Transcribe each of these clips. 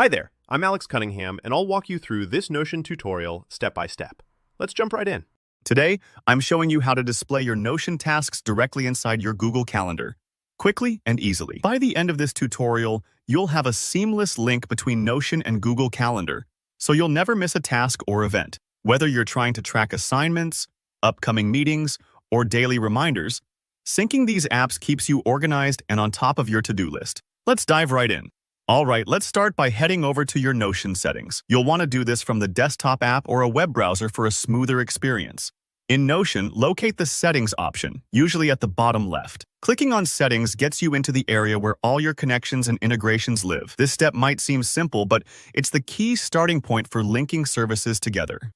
Hi there, I'm Alex Cunningham, and I'll walk you through this Notion tutorial step by step. Let's jump right in. Today, I'm showing you how to display your Notion tasks directly inside your Google Calendar, quickly and easily. By the end of this tutorial, you'll have a seamless link between Notion and Google Calendar, so you'll never miss a task or event. Whether you're trying to track assignments, upcoming meetings, or daily reminders, syncing these apps keeps you organized and on top of your to-do list. Let's dive right in. Alright, let's start by heading over to your Notion settings. You'll want to do this from the desktop app or a web browser for a smoother experience. In Notion, locate the Settings option, usually at the bottom left. Clicking on Settings gets you into the area where all your connections and integrations live. This step might seem simple, but it's the key starting point for linking services together.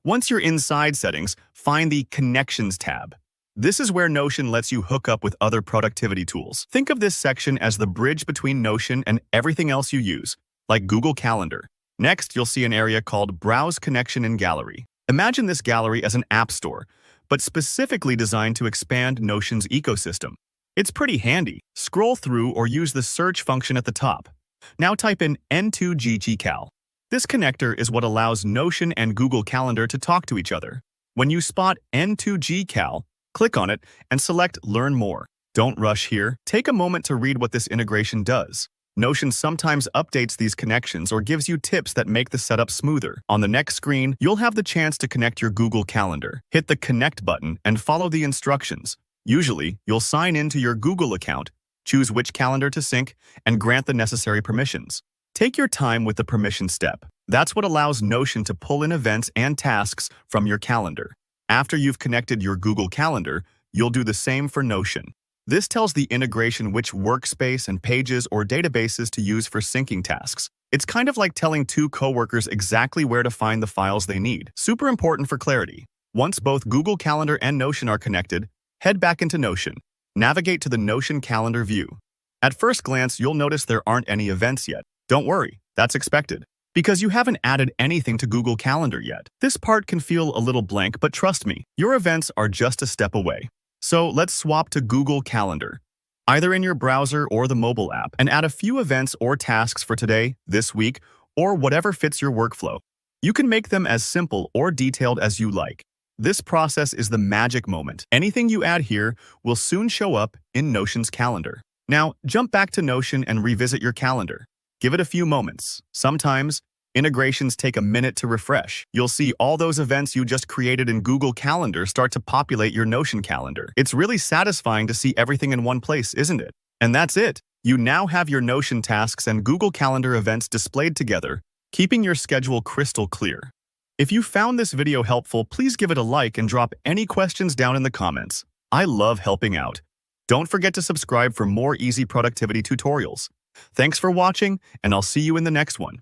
Once you're inside Settings, find the Connections tab. This is where Notion lets you hook up with other productivity tools. Think of this section as the bridge between Notion and everything else you use, like Google Calendar. Next, you'll see an area called Browse Connection and Gallery. Imagine this gallery as an app store, but specifically designed to expand Notion's ecosystem. It's pretty handy. Scroll through or use the search function at the top. Now type in N2GGCal. This connector is what allows Notion and Google Calendar to talk to each other. When you spot N2GCal, click on it and select Learn More. Don't rush here. Take a moment to read what this integration does. Notion sometimes updates these connections or gives you tips that make the setup smoother. On the next screen, you'll have the chance to connect your Google Calendar. Hit the Connect button and follow the instructions. Usually, you'll sign into your Google account, choose which calendar to sync, and grant the necessary permissions. Take your time with the permission step. That's what allows Notion to pull in events and tasks from your calendar. After you've connected your Google Calendar, you'll do the same for Notion. This tells the integration which workspace and pages or databases to use for syncing tasks. It's kind of like telling two coworkers exactly where to find the files they need. Super important for clarity. Once both Google Calendar and Notion are connected, head back into Notion. Navigate to the Notion Calendar view. At first glance, you'll notice there aren't any events yet. Don't worry, that's expected, because you haven't added anything to Google Calendar yet. This part can feel a little blank, but trust me, your events are just a step away. So let's swap to Google Calendar, either in your browser or the mobile app, and add a few events or tasks for today, this week, or whatever fits your workflow. You can make them as simple or detailed as you like. This process is the magic moment. Anything you add here will soon show up in Notion's calendar. Now, jump back to Notion and revisit your calendar. Give it a few moments. Sometimes, integrations take a minute to refresh. You'll see all those events you just created in Google Calendar start to populate your Notion calendar. It's really satisfying to see everything in one place, isn't it? And that's it. You now have your Notion tasks and Google Calendar events displayed together, keeping your schedule crystal clear. If you found this video helpful, please give it a like and drop any questions down in the comments. I love helping out. Don't forget to subscribe for more easy productivity tutorials. Thanks for watching, and I'll see you in the next one.